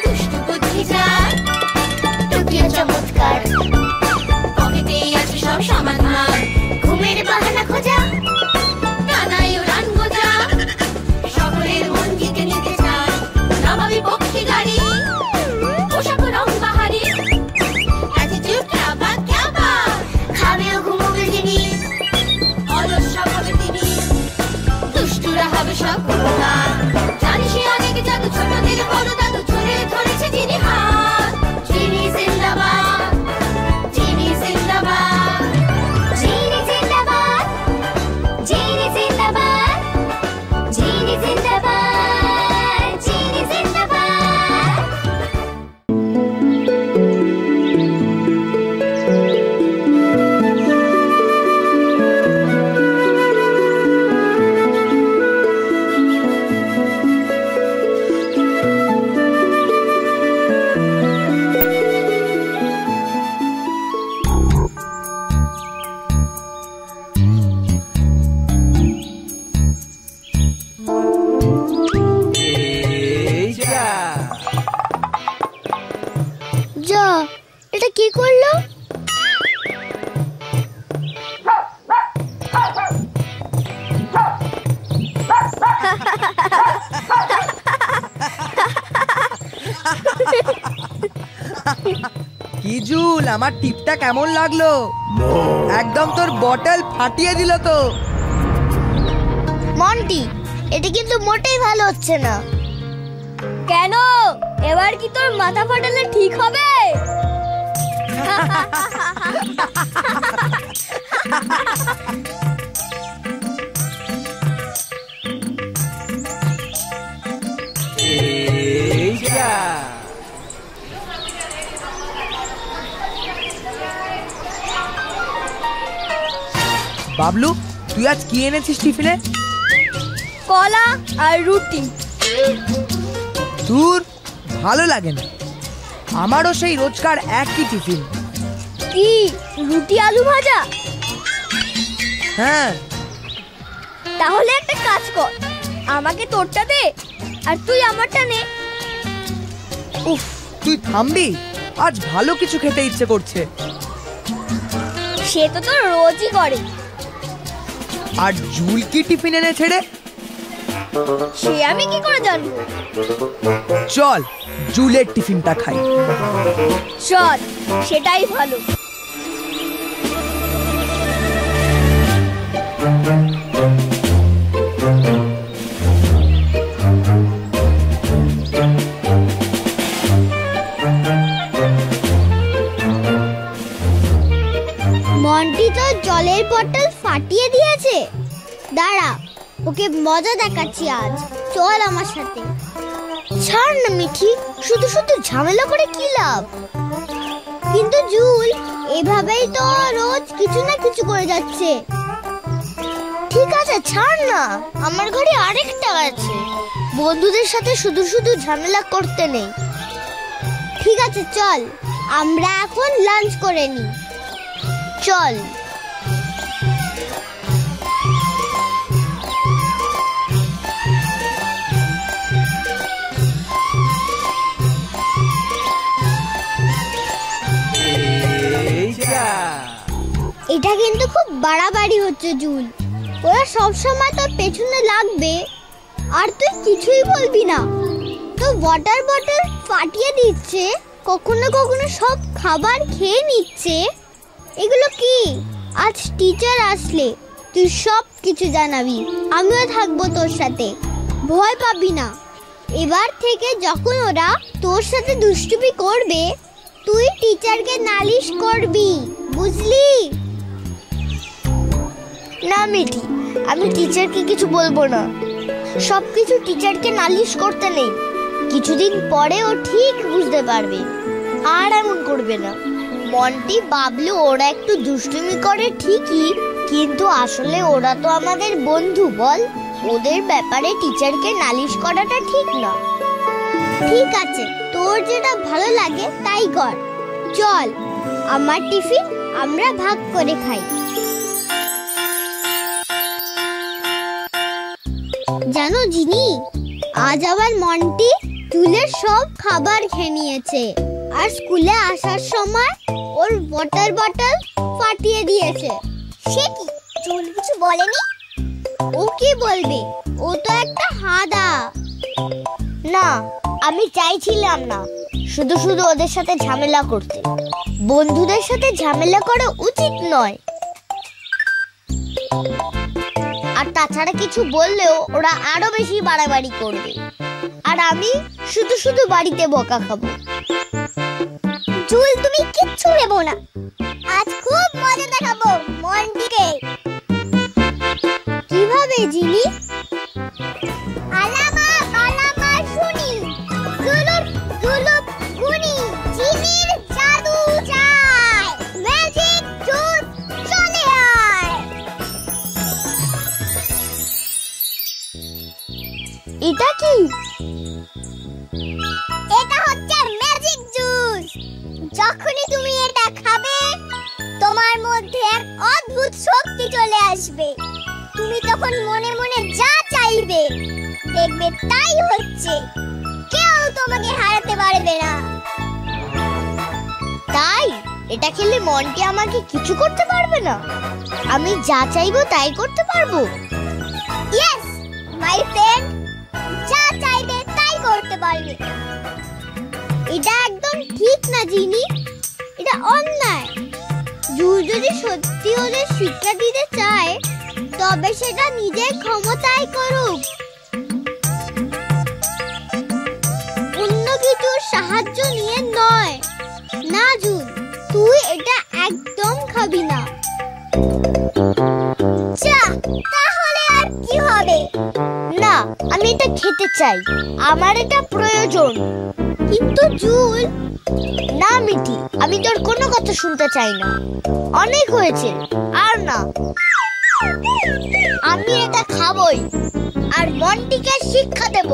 দুষ্টু বুদ্ধি যার টুকিও চমৎকার, পকেটেই আছে সব সমাধান। ঘুমের বাহানা খোঁজা, কানাই উড়ান গোজা, সকলের মন জিতে নিতে চায়। নবাবী পক্ষী গাড়ি, পোশাক রং বাহারি, অ্যাটিটিউড ক্যাবা ক্যাবা, খাবেও ঘুমোবে যিনি, অলস স্বভাবে তিনি। দুষ্টুরা হবে সব কুমার, জানিস অনেক জাদু, ছোটদের বড় দাদু ছড়ে ধরেছে যিনি হাত। যিনি জিন্দাবাদ, যিনি জিন্দাবাদ, যিনি জিন্দাবাদ, যিনি জিন্দাবাদ, যিনি জিন্দাবাদ, যিনি জিন্দাবাদ। যা, এটা কি করলো? কি জুল, আমার টিপটা কেমন লাগলো? একদম তোর বটল ফাটিয়ে দিল তো। মন্টি, এটা কিন্তু মোটেই ভালো হচ্ছে না। কেন? এবার কি তোর মাথা ফাটালে ঠিক হবে? বাবলু, তুই আজ কি এনেছিস টিফিনে? কলা আর রুটি। দূর, ভালো লাগে না। আমারও সেই রোজকার একই টিফিন। কি, রুটি আলু ভাজা? হ্যাঁ। তাহলে একটা কাজ কর, আমাকে তোরটা দে আর তুই আমারটা নে। উফ, তুই থামবি? আজ ভালো কিছু খেতে ইচ্ছে করছে। সে তো তোর রোজই করে। আর জুল কি টিফিন এনেছে রে? সে আমি কি করে জানবো? চল জুলের টিফিনটা খাই। চল, সেটাই ভালো। মন্টি তো জলের বোতল ফাটিয়ে দিয়েছে। দাঁড়া, ওকে মজা দেখাচ্ছি আজ। চল আমার সাথে। ছাড় না মিঠি, শুধু শুধু ঝামেলা করে কি লাভ? কিন্তু জুল এভাবেই তো রোজ কিছু না কিছু করে যাচ্ছে। ঠিক আছে, ছাড় না, আমার ঘরে আরেকটা আছে। বন্ধুদের সাথে শুধু শুধু ঝামেলা করতে নেই। ঠিক আছে চল, আমরা এখন লাঞ্চ করে নিই। চল। এটা কিন্তু খুব বাড়াবাড়ি হচ্ছে জুল। ওরা সব সময় তোর পেছনে লাগবে আর তুই কিছুই বলবি না। তো ওয়াটার বটল ফাটিয়ে দিচ্ছে, কখনো কখনো সব খাবার খেয়ে নিচ্ছে। এগুলো কি? আজ টিচার আসলে তুই সব কিছু জানাবি। আমিও থাকবো তোর সাথে, ভয় পাবি না। এবার থেকে যখন ওরা তোর সাথে দুষ্টুমি করবে, তুই টিচারকে নালিশ করবি, বুঝলি? না মিঠি, আমি টিচারকে কিছু বলবো না। সবকিছু টিচারকে নালিশ করতে নেই। কিছুদিন পরে ও ঠিক বুঝতে পারবে, আর এমন করবে না। মন্টি, বাবলু ওরা একটু দুষ্টুমি করে ঠিকই, কিন্তু আসলে ওরা তো আমাদের বন্ধু, বল? ওদের ব্যাপারে টিচারকে নালিশ করাটা ঠিক না। ঠিক আছে, তোর যেটা ভালো লাগে তাই কর। চল, আমার টিফিন আমরা ভাগ করে খাই। জানো জিনি, আজ আবার মন্টি জুলের সব খাবার খেয়ে নিয়েছে আর স্কুলে আসার সময় ওর ওয়াটার বটল ফাটিয়ে দিয়েছে। সে কি, জুল কিছু বলেনি? ও কি বলবে, ও তো একটা হাদা। না, আমি চাইছিলাম না শুধু শুধু ওদের সাথে ঝামেলা করতে। বন্ধুদের সাথে ঝামেলা করা উচিত নয়। আর তাছাড়া কিছু বললেও ওরা আরো বেশি বাড়াবাড়ি করবে, আর আমি শুধু শুধু বাড়িতে বকা খাবো। জুল, তুমি কিচ্ছু ভেবো না, আজ খুব মজা দেখাবো মন্টিকে। কিভাবে জিনি? আলামা আলামা শুনি, জুলুপ জুলুপ গুনি, জিনির জাদু চাই, ম্যাজিক জুস চলে আয়। এটা কি? এটা হচ্ছে ম্যাজিক জুস। যখনই তুমি এটা খাবে তোমার মধ্যে এক অদ্ভুত শক্তি চলে আসবে। তুমি তখন মনে মনে যা চাইবে দেখবে তাই হচ্ছে, কেউ তোমাকে হারাতে পারবে না। তাই এটা খেলে মন্টি আমাকে কিছু করতে পারবে না? আমি যা চাইবো তাই করতে পারবো? ইয়েস মাই ফ্রেন্ড, যা চাইবে তাই করতে পারবে। এটা একদম ঠিক না জিনি, এটা অন্যায়। জুল যদি সত্যি ওদের শিক্ষা দিতে চায় তবে সেটা নিজের ক্ষমতায় করুক, অন্য কিছুর সাহায্য নিয়ে নয়। না জুল, তুই এটা একদম খাবি না। তাহলে আর কি হবে? না, আমি এটা খেতে চাই, আমার এটা প্রয়োজন। কিন্তু জুল। না মিঠি, আমি তোর কোনো কথা শুনতে চাই না, অনেক হয়েছে, আর না। আমি এটা খাবই আর মন্টিকে শিক্ষা দেব।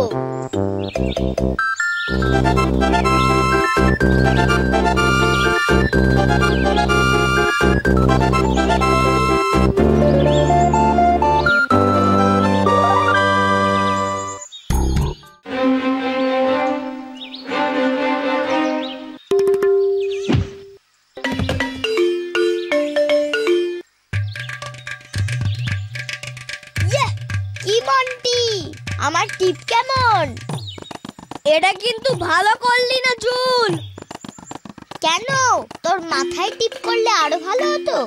কি মন্টি, আমার টিপ কেমন? এটা কিন্তু ভালো করলি না জুল। কেন, তোর মাথায় টিপ করলে আরো ভালো হতো।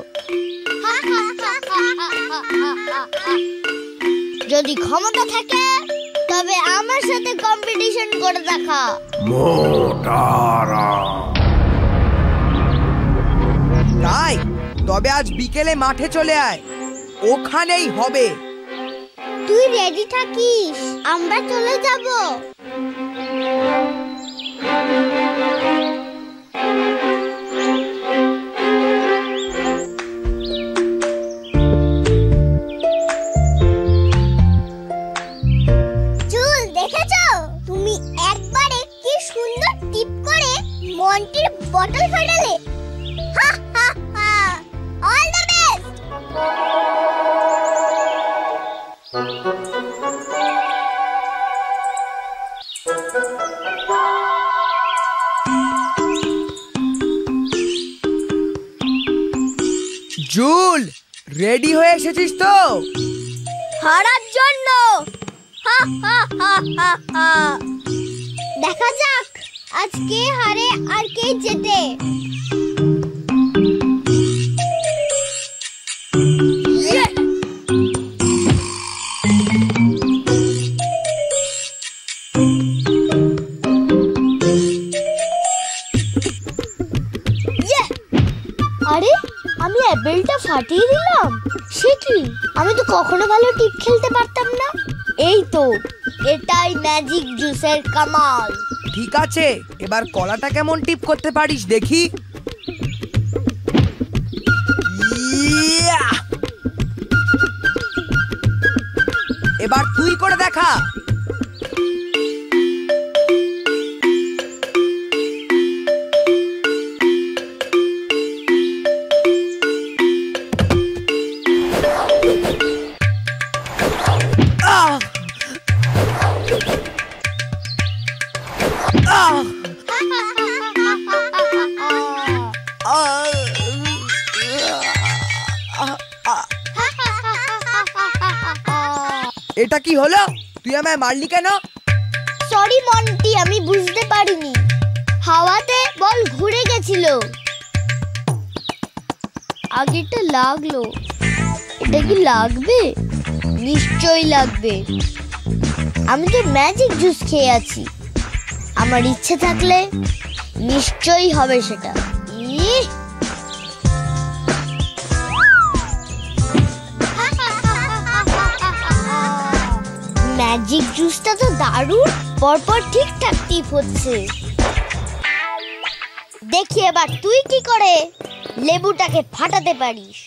যদি ক্ষমতা থাকে তবে আমার সাথে কম্পিটিশন করে দেখা। তাই তবে আজ বিকেলে মাঠে চলে আয়, ওখানেই হবে। তুই রেডি থাকিস, আমরা চলে যাব। জুল, দেখেছো তুমি একবারে কি সুন্দর টিপ করে মন্টির বটল ফাটালে। হা হা হা, অল দ্য বেস্ট। জুল, রেডি হয়ে এসেছিস তো? হারার জন্য। হা হা হা হা হা। দেখা যাক আজ কে হারে আর কে জেতে। আরে, আমি অ্যাপেলটা ফাটিয়ে দিলাম। সে কি, আমি তো কখনো ভালো টিপ খেলতে পারতাম না। এই তো, এটাই ম্যাজিক জুসের কামাল। ঠিক আছে, এবার কলাটা কেমন টিপ করতে পারিস দেখি। ইয়া! এবার তুই করে দেখা। এটা কি হলো? তুই আমায় মারলি কেন? সরি মন্টি, আমি বুঝতে পারিনি। হাওয়াতে বল ঘুরে গেছিল। আগেরটা লাগলো, এটা কি লাগবে? নিশ্চয়ই লাগবে। আমি তো ম্যাজিক জুস খেয়ে আছি, আমার ইচ্ছে থাকলে নিশ্চয়ই হবে সেটা। ম্যাজিক জুসটা তো দারুণ, পরপর ঠিকঠাক টিপ হচ্ছে। দেখি এবার তুই কি করে লেবুটাকে ফাটাতে পারিস।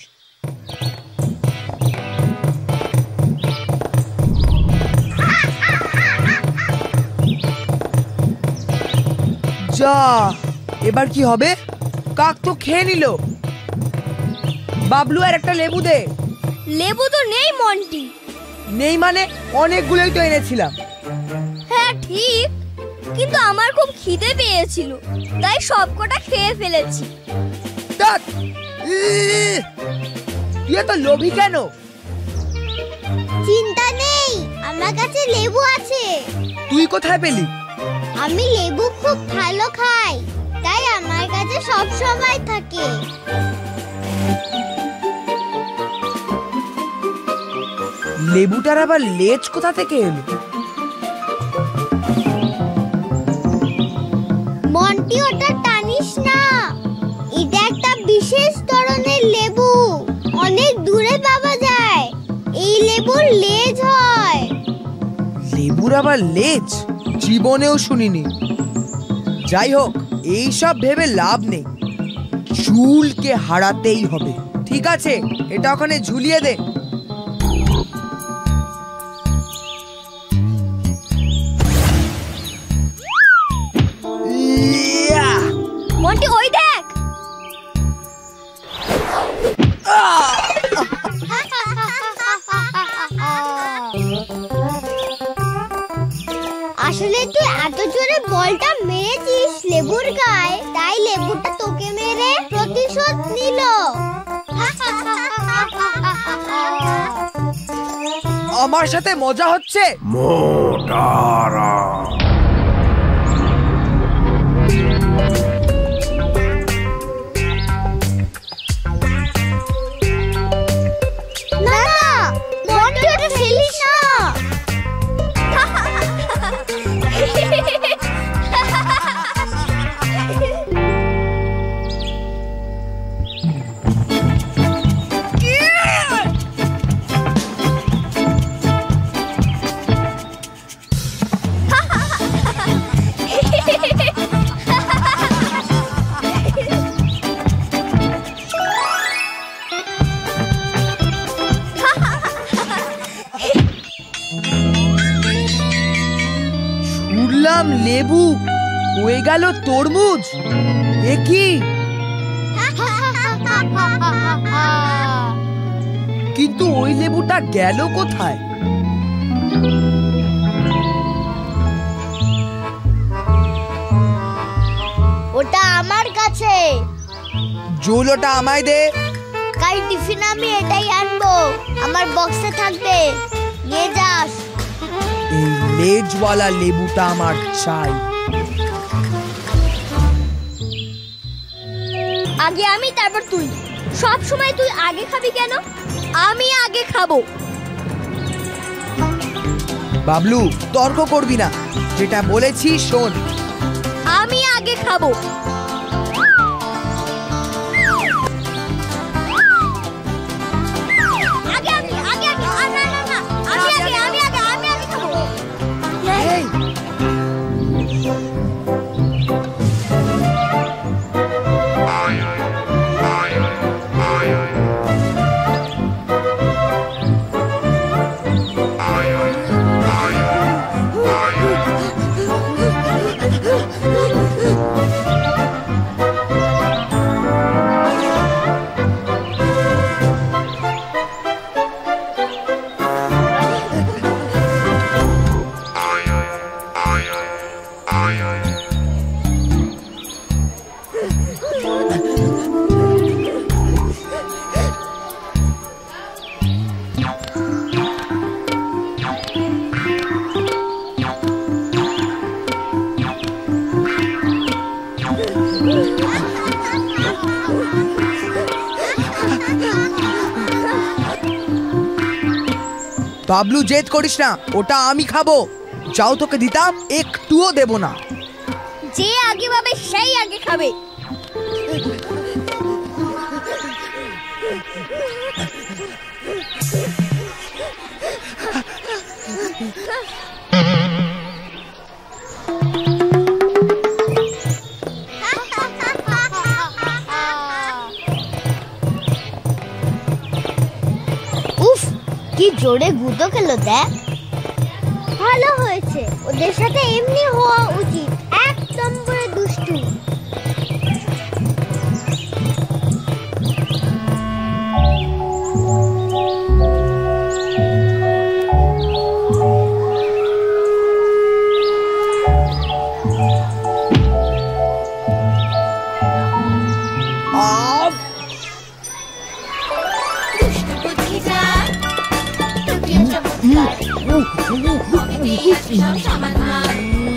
যা, এবার কি হবে? কাক তো খেয়ে নিল। বাবলু আর একটা লেবু দে। লেবু তো নেই মন্টি। নেই মানে? অনেকগুলোই তো এনেছিলাম। হ্যাঁ ঠিক, কিন্তু আমার খুব খিদে পেয়েছিল, তাই সবকটা খেয়ে ফেলেছি। তুই এত লোভী কেন? চিন্তা নেই, আমার কাছে লেবু আছে। তুই কোথায় পেলি? আমি লেবু খুব ভালো খাই, তাই আমার কাছে সব সময় থাকে। লেবুটার আবার লেজ কোথা থেকে এলো? মন্টি, ওটা টানিস না, এটা একটা বিশেষ ধরনের লেবু, অনেক দূরে পাওয়া যায়। এই লেবুর লেজ হয়। লেবুর আবার লেজ? জীবনেও শুনিনি। যাই হোক, এইসব ভেবে লাভ নেই, চুলকে হারাতেই হবে। ঠিক আছে, এটা ওখানে ঝুলিয়ে দে। মন্টি ওই দেখ। আসলে তুই এত জোরে বলটা মেরেছিস লেবুর গায়ে, তাই লেবুটা তোকে মেরে প্রতিশোধ নিল। আমার সাথে মজা হচ্ছে? মোটারা না না, মন্টি, ওটা ফেলিস না। শুনলাম লেবু হয়ে গেল তরমুজ। এ কি? কিন্তু ওই লেবুটা গেল কোথায়? ওটা আমার কাছে। জুলোটা আমায় দে। কাল টিফিন আমি এটাই আনবো, আমার বক্সে থাকবে, নিয়ে যাস। এই লেজওয়ালা লেবুটা আমার চাই। আগে আমি, তারপর তুই। সব সময় তুই আগে খাবি কেন? আমি আগে খাবো। বাবলু, তর্ক করবি না, যেটা বলেছি শোন। আমি আগে খাবো। আগে আমি, আগে আগে, না না না, আমি আগে, আমি আগে, আমি আগে খাবো। এই, বাবলু, জেদ করিস না, ওটা আমি খাবো। যাও, তোকে দিতাম, একটুও দেব না। যে আগে পাবে সেই আগে খাবে। উফ, কি জোরে গুঁতো খেলো দেখ। ভালো হয়েছে, ওদের সাথে এমনি হওয়া উচিত, এক নম্বরে দুষ্টু।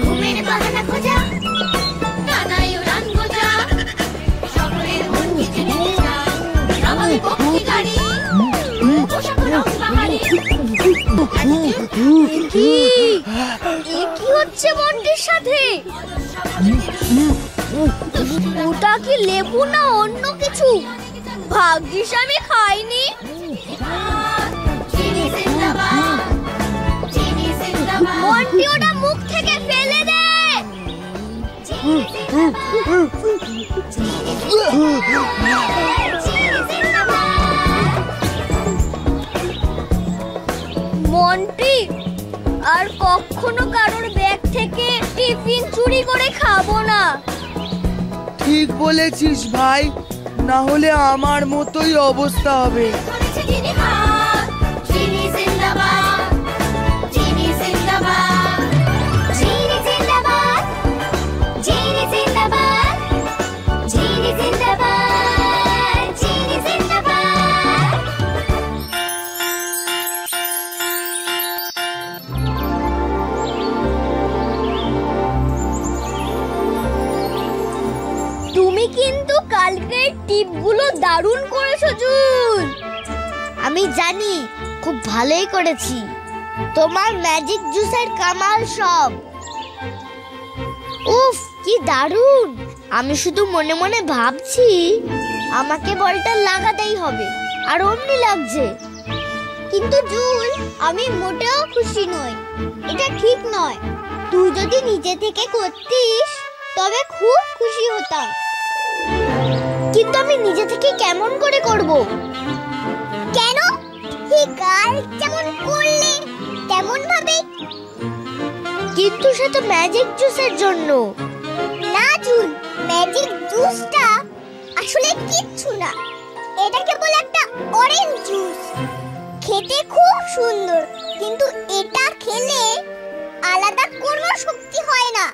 ঘুমের বাহানা খোঁজা, নানাই উড়ান গোজা, সকলের মন কেটে নিতে চায়, রঙে পক্ষী গাড়ি, পোশাক রং বাহারি। এ কি হচ্ছে মন্টির সাথে? ওটা কি লেবু না অন্য কিছু? ভাগ্যিস আমি খাইনি। চিনি জিন্দাবাদ, চিনি জিন্দাবাদ, মন্টি, ওটা মুখ থেকে ফেলে দে। চিনি জিন্দাবাদ, চিনি জিন্দাবাদ। মন্টি, আর কখনো কারোর ব্যাগ থেকে টিফিন চুরি করে খাবো না। ঠিক বলেছিস ভাই, না হলে আমার মতোই অবস্থা হবে। করেছে চিনি হাত, চিনি জিন্দাবাদ, চিনি জিন্দাবাদ, চিনি জিন্দাবাদ, চিনি জিন্দাবাদ, চিনি জিন্দাবাদ, চিনি জিন্দাবাদ। তুমি কিন্তু কালকের টিপগুলো দারুণ করেছো জুল। আমি জানি, খুব ভালোই করেছি। তোমার ম্যাজিক জুসের কামাল সব। উফ, কি দারুণ! আমি শুধু মনে মনে ভাবছি আমাকে বলটা লাগাতেই হবে, আর অমনি লাগছে। কিন্তু জুল, আমি মোটেও খুশি নই। এটা ঠিক নয়। তুই যদি নিজে থেকে করতিস তবে খুব খুশি হতাম, কিন্তু আমি নিজে থেকে কেমন করে করব? কেন? ঠিক কাল যেমন করলে তেমন ভাবে। কিন্তু সে তো ম্যাজিক জুসের জন্য। না জুল, ম্যাজিক জুসটা আসলে কিচ্ছু না। এটা কেবল একটা অরেঞ্জ জুস। খেতে খুব সুন্দর, কিন্তু এটা খেলে আলাদা কোনো শক্তি হয় না।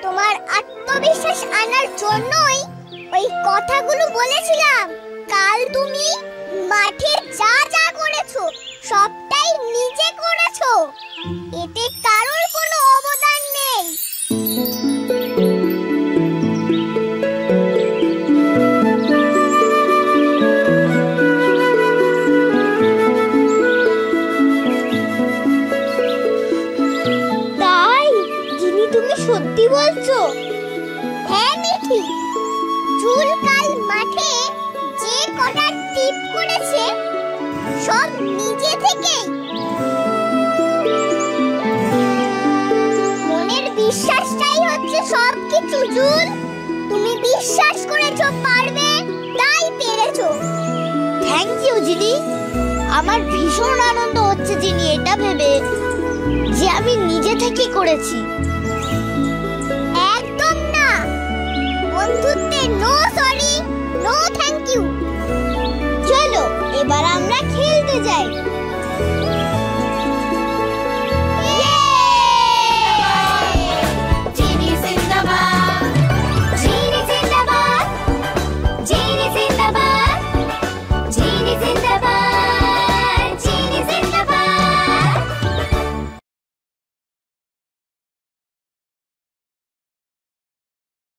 তোমার আত্মবিশ্বাস আনার জন্যই ওই কথাগুলো বলেছিলাম। কাল তুমি মাঠে যা যা করেছো সবটাই নিজে করেছো, এতে কারোর কোনো অবদান নেই। তাই জিনি, তুমি সত্যি বলছো? হ্যাঁ মিঠি, জুল কাল মাঠে যে কটা টিপ করেছে সব নিজে থেকেই। মনের বিশ্বাসটাই হচ্ছে সবকিছু জুল। তুমি বিশ্বাস করেছো পারবে, তাই পেরেছো। থ্যাংক ইউ জিনি। আমার ভীষণ আনন্দ হচ্ছে জিনি এটা ভেবে যে আমি নিজে থেকে করেছি।